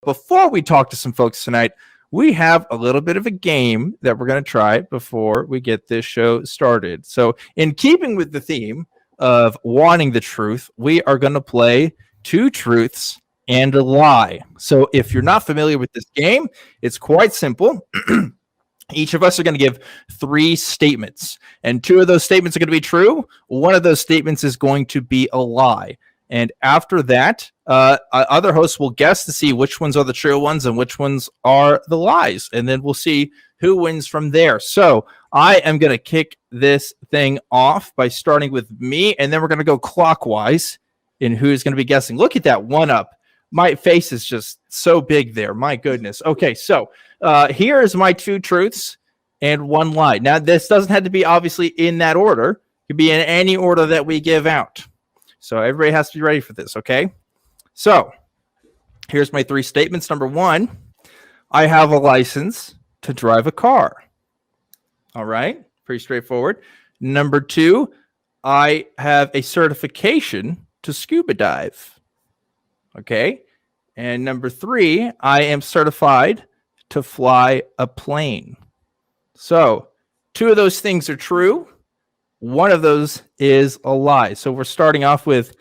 before we talk to some folks tonight, we have a little bit of a game that we're going to try before we get this show started. So in keeping with the theme of wanting the truth, we are going to play Two Truths and a Lie. So if you're not familiar with this game, it's quite simple. Each of us are going to give 3 statements, and 2 of those statements are going to be true. One of those statements is going to be a lie. And after that, other hosts will guess to see which ones are the true ones and which ones are the lies. And then we'll see who wins from there. So I am going to kick this thing off by starting with me, and then we're going to go clockwise in who's going to be guessing. Look at that one up. My face is just so big there. My goodness. Okay, so here is my 2 truths and 1 lie. Now, this doesn't have to be obviously in that order. It could be in any order that we give out. So everybody has to be ready for this, okay? So here's my 3 statements. Number 1, I have a license to drive a car. All right, pretty straightforward. Number 2, I have a certification to scuba dive. Okay. And number 3, I am certified to fly a plane. So 2 of those things are true. 1 of those is a lie. So we're starting off with,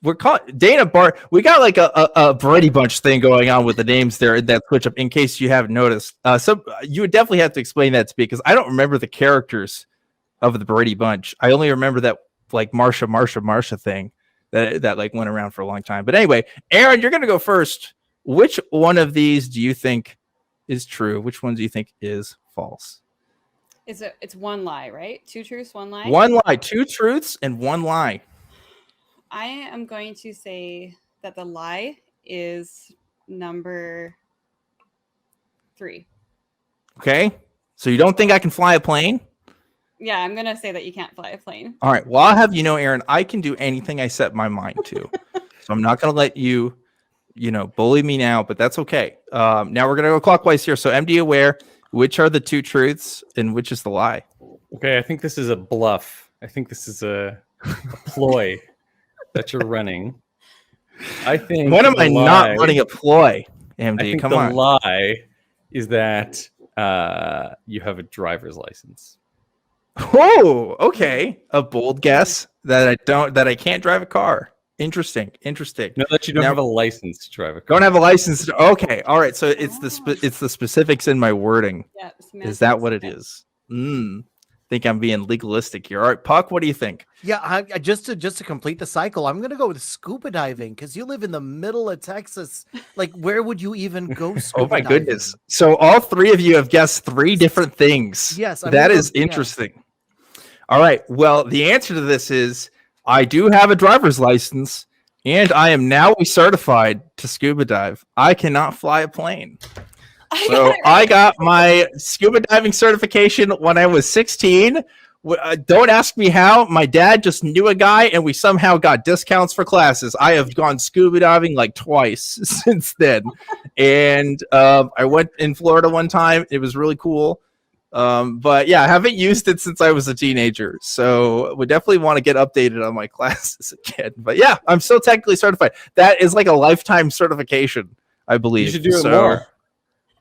we're calling Dana Bart. We got like a Brady Bunch thing going on with the names there, that switch up, in case you haven't noticed. So you would definitely have to explain that to me, because I don't remember the characters of the Brady Bunch. I only remember that like Marsha thing that like went around for a long time. But anyway, Erin, you're going to go first. Which one of these do you think is true? Which one do you think is false? It's 1 lie, right? 2 truths, 1 lie? 1 lie, 2 truths and 1 lie. I am going to say that the lie is number 3. Okay. So you don't think I can fly a plane? Yeah, I'm going to say that you can't fly a plane. All right. Well, I'll have you know, Erin, I can do anything I set my mind to. So I'm not going to let you, bully me now, but that's okay. Now we're going to go clockwise here. So MD aware, which are the 2 truths and which is the lie? Okay, I think this is a bluff. I think this is a ploy that you're running. I think. When am I not running a ploy, MD? I think Come the on. lie is that you have a driver's license. Oh, okay. A bold guess that I can't drive a car. Interesting. No, that you don't have a license to drive a car. Don't have a license. Okay. All right. So it's the specifics in my wording. Yeah. Is that what it is? Think I'm being legalistic here. All right, Puck, what do you think? Yeah, I just to complete the cycle, I'm gonna go with scuba diving, because you live in the middle of Texas. Like, where would you even go scuba Oh my diving? goodness! So all 3 of you have guessed 3 different things. Yes, that is interesting. Yeah. All right. Well, the answer to this is I do have a driver's license, and I am now certified to scuba dive. I cannot fly a plane. So I got my scuba diving certification when I was 16. Don't ask me how. My dad just knew a guy, and we somehow got discounts for classes. I have gone scuba diving like twice since then. And I went in Florida one time. It was really cool. But yeah, I haven't used it since I was a teenager. So we definitely want to get updated on my classes again. But yeah, I'm still technically certified. That is like a lifetime certification, I believe. You should do it more.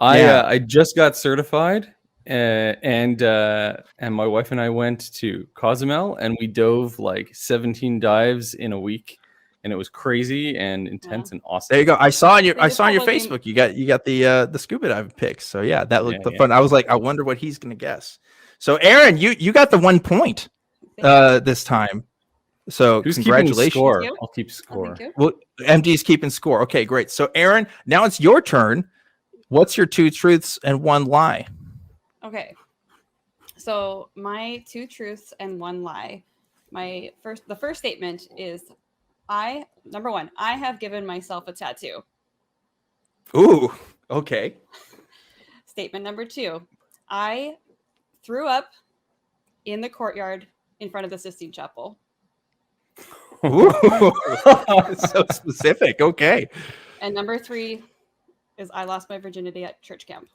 I just got certified, and my wife and I went to Cozumel, and we dove like 17 dives in a week, and it was crazy and intense and awesome. There you go. I saw on your Facebook you got the scuba diving pics. So yeah, that looked fun. I was like, I wonder what he's gonna guess. So Erin, you got the 1 point this time. So who's congratulations. Score? I'll keep score. Well, MD's keeping score. Okay, great. So Erin, now it's your turn. What's your 2 truths and 1 lie? Okay. So my 2 truths and 1 lie. The first statement is number 1, I have given myself a tattoo. Ooh, okay. Statement number 2, I threw up in the courtyard in front of the Sistine Chapel. Ooh, so specific. Okay. And number 3 is I lost my virginity at church camp.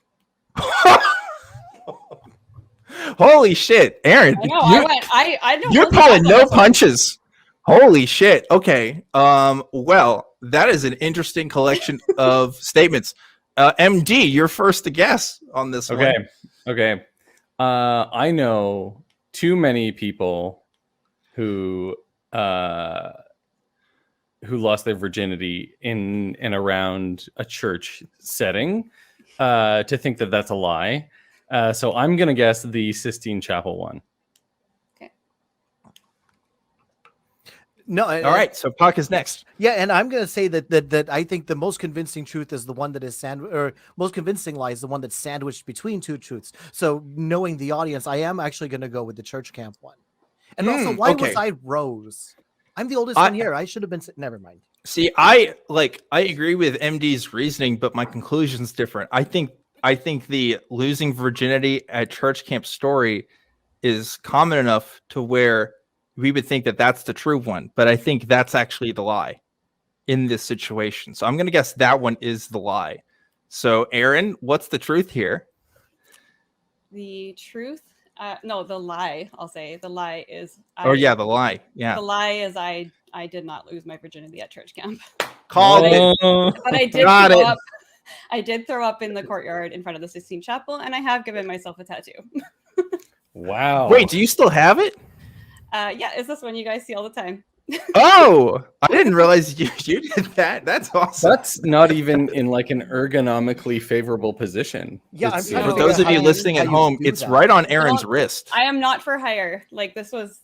Holy shit, Erin! I know. You're pulling no punches. Holy shit. Okay. Well, that is an interesting collection of statements. MD, you're first to guess on this one. Okay. I know too many people who lost their virginity in and around a church setting to think that that's a lie. So I'm gonna guess the Sistine Chapel one. No, All right. So Puck is next. Yeah, and I'm gonna say that I think the most convincing truth is the one that is most convincing lie is the one that's sandwiched between two truths. So knowing the audience, I am actually gonna go with the church camp one. And also, why was I Rose? I'm the oldest one here. I should have been. Never mind. See, I agree with MD's reasoning, but my conclusion's different. I think the losing virginity at church camp story is common enough to where we would think that that's the true one, but I think that's actually the lie in this situation. So I'm going to guess that one is the lie. So Erin, what's the truth here? The truth? No, the lie. I'll say the lie is. The lie. Yeah. The lie is I did not lose my virginity at church camp. Called it. But I did throw up. I did throw up in the courtyard in front of the Sistine Chapel, and I have given myself a tattoo. Wow. Wait, do you still have it? Yeah, it's this one you guys see all the time. Oh, I didn't realize you did that. That's awesome. That's not even in like an ergonomically favorable position. Yeah, for those of you listening at home, it's right on Erin's wrist. I am not for hire. Like this was.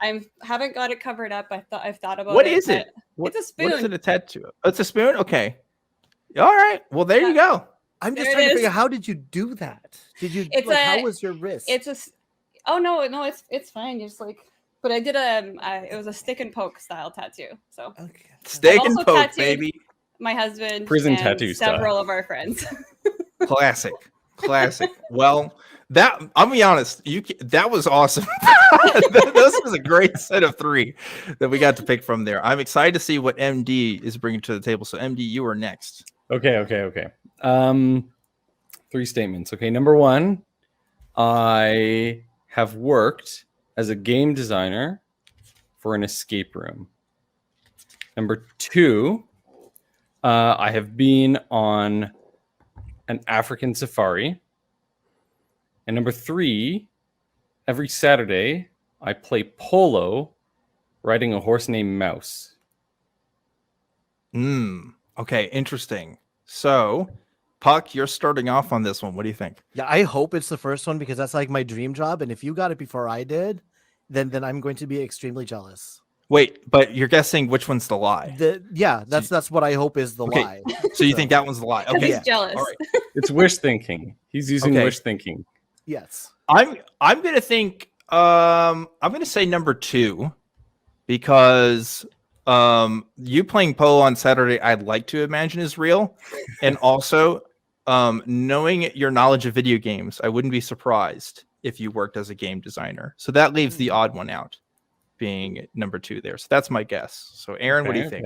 I haven't got it covered up. I've thought about it. What is it? It's a spoon. What is it attached to? Oh, it's a spoon. Okay. All right. Well, there you go. I'm just trying to figure out, how did you do that? Did you? How was your wrist? It's a. Oh no, it's fine. You're just like. But I did it was a stick and poke style tattoo. So stick and poke, baby. My husband, prison and tattoo several style. of our friends. Classic. Well, I'll be honest. That was awesome. This was a great set of three that we got to pick from there. I'm excited to see what MD is bringing to the table. So MD, you are next. Okay. 3 statements. Okay, number 1, I have worked as a game designer for an escape room. Number 2, I have been on an African safari. And number 3, every Saturday, I play polo riding a horse named Mouse. Okay, interesting. So, Puck, you're starting off on this one. What do you think? Yeah, I hope it's the first one because that's like my dream job. And if you got it before I did, then I'm going to be extremely jealous. Wait, but you're guessing which one's the lie? That's what I hope is the lie. So you think that one's the lie? Okay, He's jealous. All right. It's wish thinking. He's using wish thinking. Yes. I'm gonna think. I'm gonna say number 2 because you playing polo on Saturday, I'd like to imagine is real, and also knowing your knowledge of video games, I wouldn't be surprised if you worked as a game designer. So that leaves the odd one out, being number 2 there. So that's my guess. So Erin, what do you think?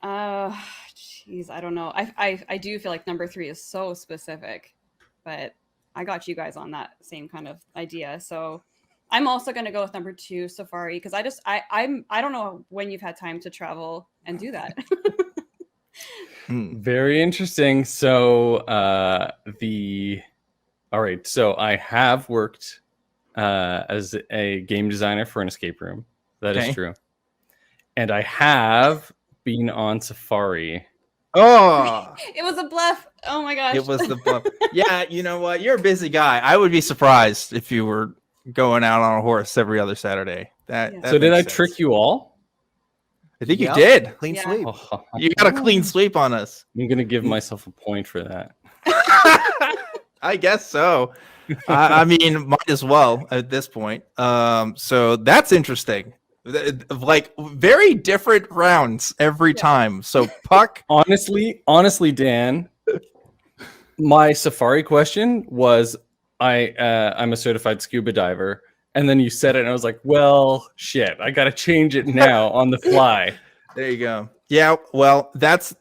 Jeez, I don't know. I do feel like number 3 is so specific, but I got you guys on that same kind of idea. So I'm also going to go with number 2, safari, because I don't know when you've had time to travel and do that. Very interesting. So all right. So I have worked as a game designer for an escape room. That is true. And I have been on safari. Oh, it was a bluff. Oh my gosh. It was the bluff. Yeah, you know what? You're a busy guy. I would be surprised if you were going out on a horse every other Saturday. That so did I trick you all? I think you did. Clean sweep. Oh, You got a clean sweep on us. I'm gonna give myself a point for that. I guess so. I mean, might as well at this point. So that's interesting. Like very different rounds every time. So Puck, honestly, Dan, my safari question was I'm a certified scuba diver, and then you said it, and I was like, well, shit, I gotta change it now on the fly. There you go. Yeah, well, that's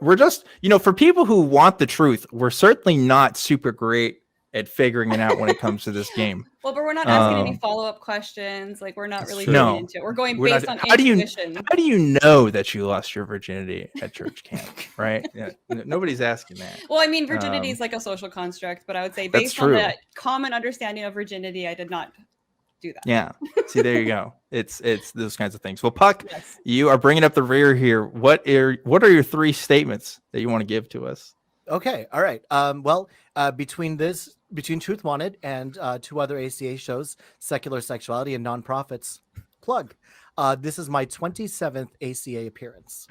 we're just, for people who want the truth, we're certainly not super great at figuring it out when it comes to this game. Well, but we're not asking any Um, follow-up questions. Like we're not That's really true. digging No, into it. We're going we're based not. on How do you intuition. how do you know that you lost your virginity at church camp? Right? Yeah, nobody's asking that. Well, I mean, virginity Um, is like a social construct, but I would say That's based on true. the common understanding of virginity, I did not do that. Yeah. See, there you go. It's those kinds of things. Well, Puck, Yes. you are bringing up the rear here. What are your three statements that you want to give to us? Okay, all right. Well, between Truth Wanted and two other ACA shows, Secular Sexuality and Nonprofits, plug. This is my 27th ACA appearance.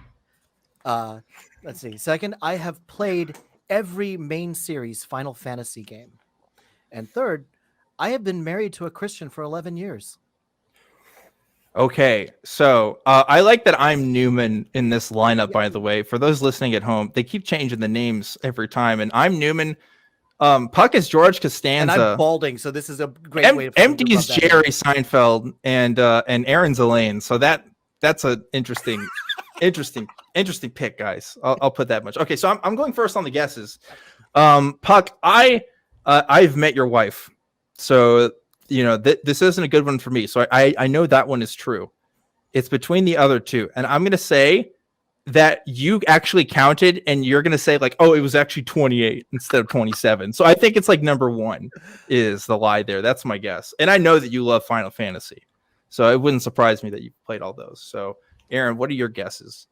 Let's see. Second, I have played every main series Final Fantasy game. And third, I have been married to a Christian for 11 years. Okay, so I like that I'm Newman in this lineup. By the way, for those listening at home, they keep changing the names every time, and I'm Newman. Puck is George Costanza. And I'm balding, so this is a great way to MD is Jerry Seinfeld, and Erin's Elaine. So that's an interesting pick, guys. I'll put that much. Okay, so I'm going first on the guesses. Puck, I've met your wife, so you know this isn't a good one for me. So I know that one is true. It's between the other two, and I'm gonna say that you actually counted, and you're gonna say like, oh, it was actually 28 instead of 27. So I think it's like number one is the lie there. That's my guess, and I know that you love Final Fantasy, so it wouldn't surprise me that you played all those. So Erin, what are your guesses?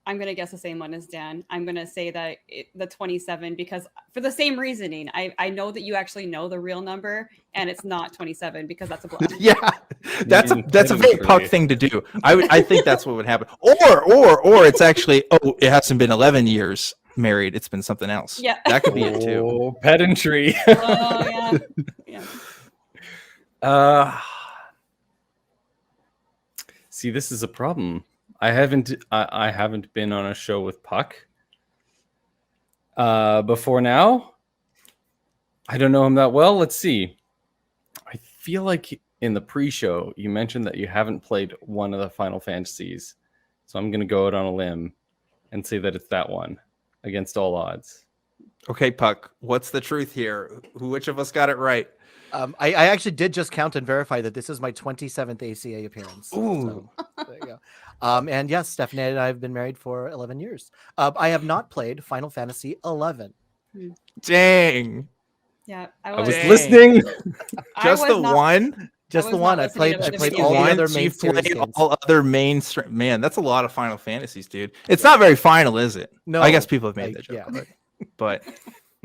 I'm going to guess the same one as Dan. I'm going to say that the 27, because for the same reasoning, I know that you actually know the real number, and it's not 27 because that's a bluff. Yeah, that's a very Puck thing to do. I think that's what would happen. Or it's actually, oh, it hasn't been 11 years married. It's been something else. Yeah, that could be it too. Oh, pedantry. Oh yeah. See, this is a problem. I haven't been on a show with Puck before now. I don't know him that well. Let's see. I feel like in the pre-show you mentioned that you haven't played one of the Final Fantasies, so I'm going to go out on a limb and say that it's that one against all odds. Okay, Puck, what's the truth here? Which of us got it right? I actually did just count and verify that this is my 27th ACA appearance. Ooh. So, there you go. And yes, Stephanie and I have been married for 11 years. I have not played Final Fantasy 11. Dang. Yeah, I was Dang. listening. Just the one? Just the was one. not I played listening to the all the video. other main You've series played games. all other mainstream. Man, that's a lot of Final Fantasies, dude. It's not very final, is it? No, I guess people have made that joke, yeah. but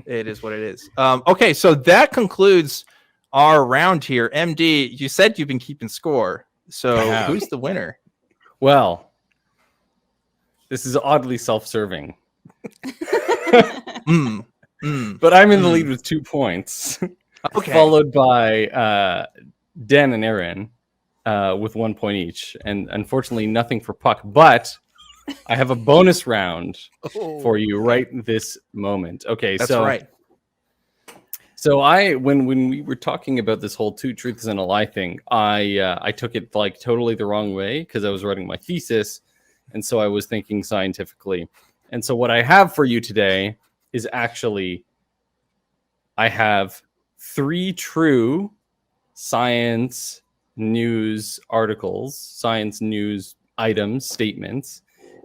it is what it is. Okay, so that concludes our round here. MD, you said you've been keeping score. So Yeah. who's the winner? Well, this is oddly self-serving, but I'm in the lead with 2 points. Okay. Followed by Dan and Erin with 1 point each. And unfortunately, nothing for Puck. But I have a bonus round for you right this moment. Okay, That's so right. So when we were talking about this whole 2 truths and a lie thing, I took it like totally the wrong way because I was writing my thesis, and so I was thinking scientifically. And so what I have for you today is actually I have 3 true science news articles, science news items, statements,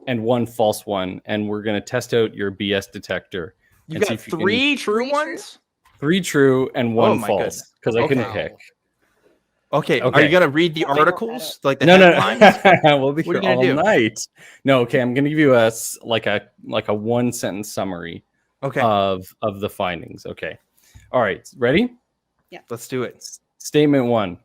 and 1 false one, and we're going to test out your BS detector. You and see got if you can- 3 true Three ones? 3 true and 1 my false goodness. because I couldn't Okay. pick. Okay. Are Okay. you gonna read the Let me work that articles? Like the No, headlines? we'll be What are here you gonna all do? night. No, okay, I'm gonna give you a 1 sentence summary Okay. of the findings. Okay, all right, ready? Let's do it. Statement 1: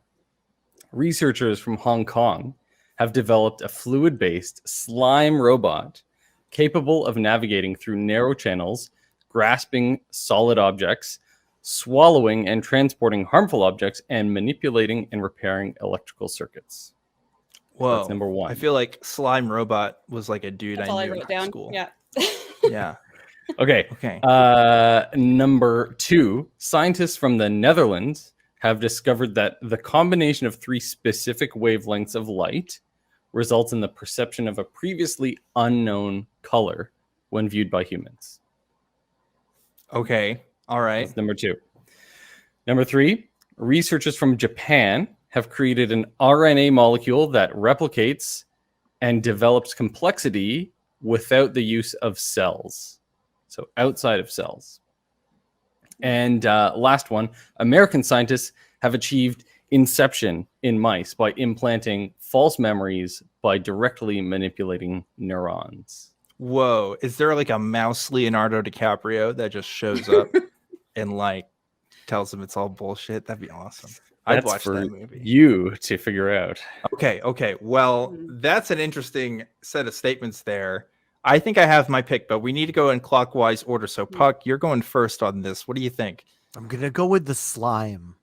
researchers from Hong Kong have developed a fluid-based slime robot capable of navigating through narrow channels, grasping solid objects, swallowing and transporting harmful objects, and manipulating and repairing electrical circuits. Whoa. That's number 1. I feel like Slime Robot was like a dude That's I all I knew in wrote high down. school. Yeah. Yeah. Okay. Okay. Number 2, scientists from the Netherlands have discovered that the combination of 3 specific wavelengths of light results in the perception of a previously unknown color when viewed by humans. Okay. All right. That's number 2. Number 3, researchers from Japan have created an RNA molecule that replicates and develops complexity without the use of cells. So outside of cells. And last one, American scientists have achieved inception in mice by implanting false memories by directly manipulating neurons. Whoa. Is there like a mouse Leonardo DiCaprio that just shows up and like tells him it's all bullshit? That'd be awesome. I'd That's watch for that movie. you to figure out. Okay. Well, that's an interesting set of statements there. I think I have my pick, but we need to go in clockwise order. So, Puck, you're going first on this. What do you think? I'm gonna go with the slime.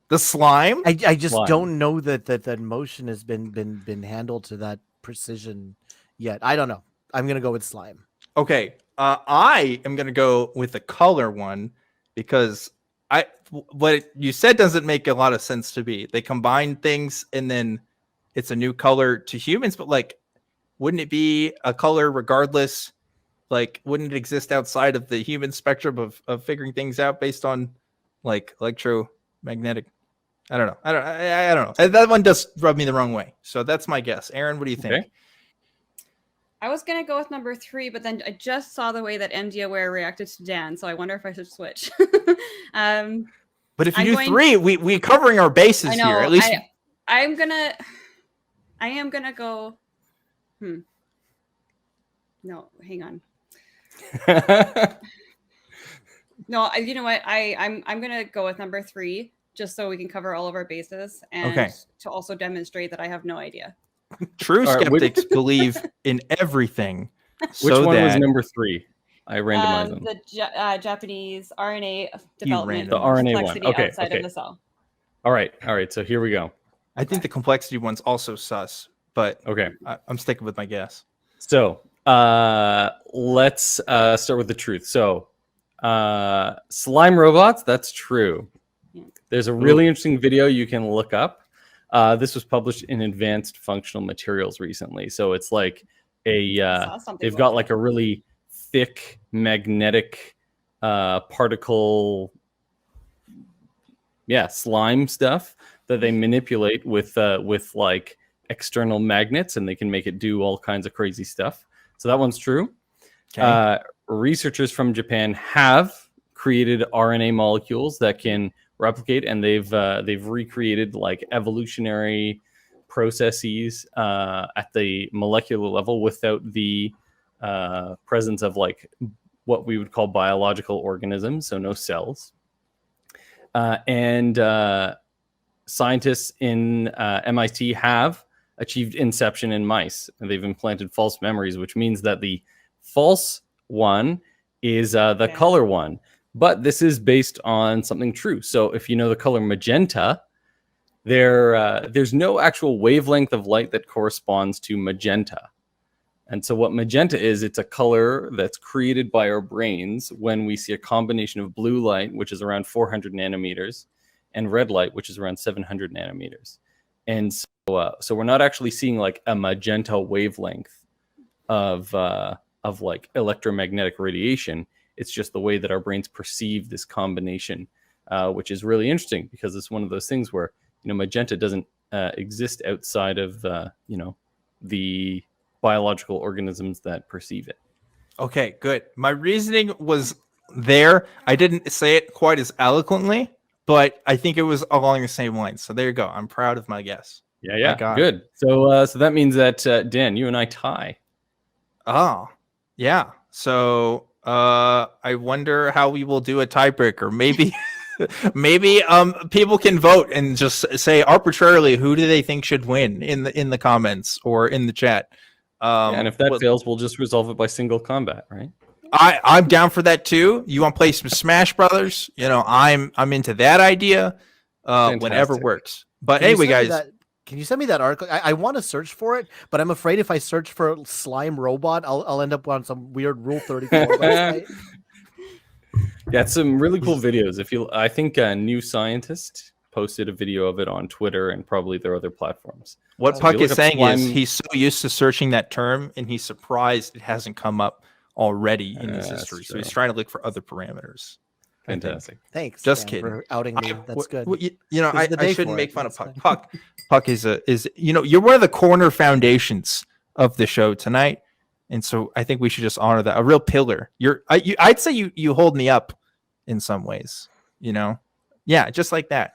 The slime? I just Slime. don't know that motion has been handled to that precision yet. I don't know. I'm gonna go with slime. Okay. I am going to go with the color one because what you said doesn't make a lot of sense to me. They combine things and then it's a new color to humans, but like, wouldn't it be a color regardless? Like, wouldn't it exist outside of the human spectrum of figuring things out based on like electromagnetic? I don't know. I don't know. That one does rub me the wrong way. So that's my guess. Aaron, what do you think? Okay. I was gonna go with number 3, but then I just saw the way that MD Aware reacted to Dan, so I wonder if I should switch. But if you I'm do going- 3, we covering our bases I know. here. At least I am gonna go. No, hang on. No, you know what? I'm gonna go with number 3 just so we can cover all of our bases and to also demonstrate that I have no idea. true All right, skeptics believe in everything. Which one was number 3? I randomized them. The Japanese RNA development, The RNA one. complexity Okay, outside okay. of the cell. All right. So here we go. I think the complexity one's also sus, but Okay. I'm sticking with my guess. So let's start with the truth. So slime robots, that's true. Yeah. There's a really interesting video you can look up. This was published in Advanced Functional Materials recently. So it's like they've got like a really thick magnetic particle slime stuff that they manipulate with like external magnets, and they can make it do all kinds of crazy stuff. So that one's true. Okay. Researchers from Japan have created RNA molecules that can replicate, and they've recreated like evolutionary processes at the molecular level without the presence of like what we would call biological organisms, so no cells. And scientists in MIT have achieved inception in mice, and they've implanted false memories, which means that the false one is the color one. But this is based on something true. So if you know the color magenta, there's no actual wavelength of light that corresponds to magenta. And so what magenta is, it's a color that's created by our brains when we see a combination of blue light, which is around 400 nanometers, and red light, which is around 700 nanometers. And so we're not actually seeing like a magenta wavelength of like electromagnetic radiation. It's just the way that our brains perceive this combination, which is really interesting because it's one of those things where, you know, magenta doesn't exist outside of, the biological organisms that perceive it. Okay, good. My reasoning was there. I didn't say it quite as eloquently, but I think it was along the same lines. So there you go. I'm proud of my guess. Yeah, good. So that means that Dan, you and I tie. Oh, yeah. So I wonder how we will do a tiebreaker. Maybe maybe people can vote and just say arbitrarily who do they think should win in the comments or in the chat. And if that fails, we'll just resolve it by single combat, right? I'm down for that too. You want to play some Smash Brothers? You know, I'm into that idea. Whenever works. But anyway, guys, can you send me that article? I want to search for it, but I'm afraid if I search for slime robot, I'll end up on some weird Rule 34 website. Yeah, it's some really cool videos. I think New Scientist posted a video of it on Twitter and probably their other platforms. What Puck is saying is he's so used to searching that term, and he's surprised it hasn't come up already in his history. So he's trying to look for other parameters. Fantastic. Thanks. Just Dan, kidding. for outing me. That's good. You know, This is the I day shouldn't for make it. fun of That's Puck. Puck is you're one of the corner foundations of the show tonight, and so I think we should just honor that. A real pillar. I'd say you hold me up in some ways. You know, yeah, just like that.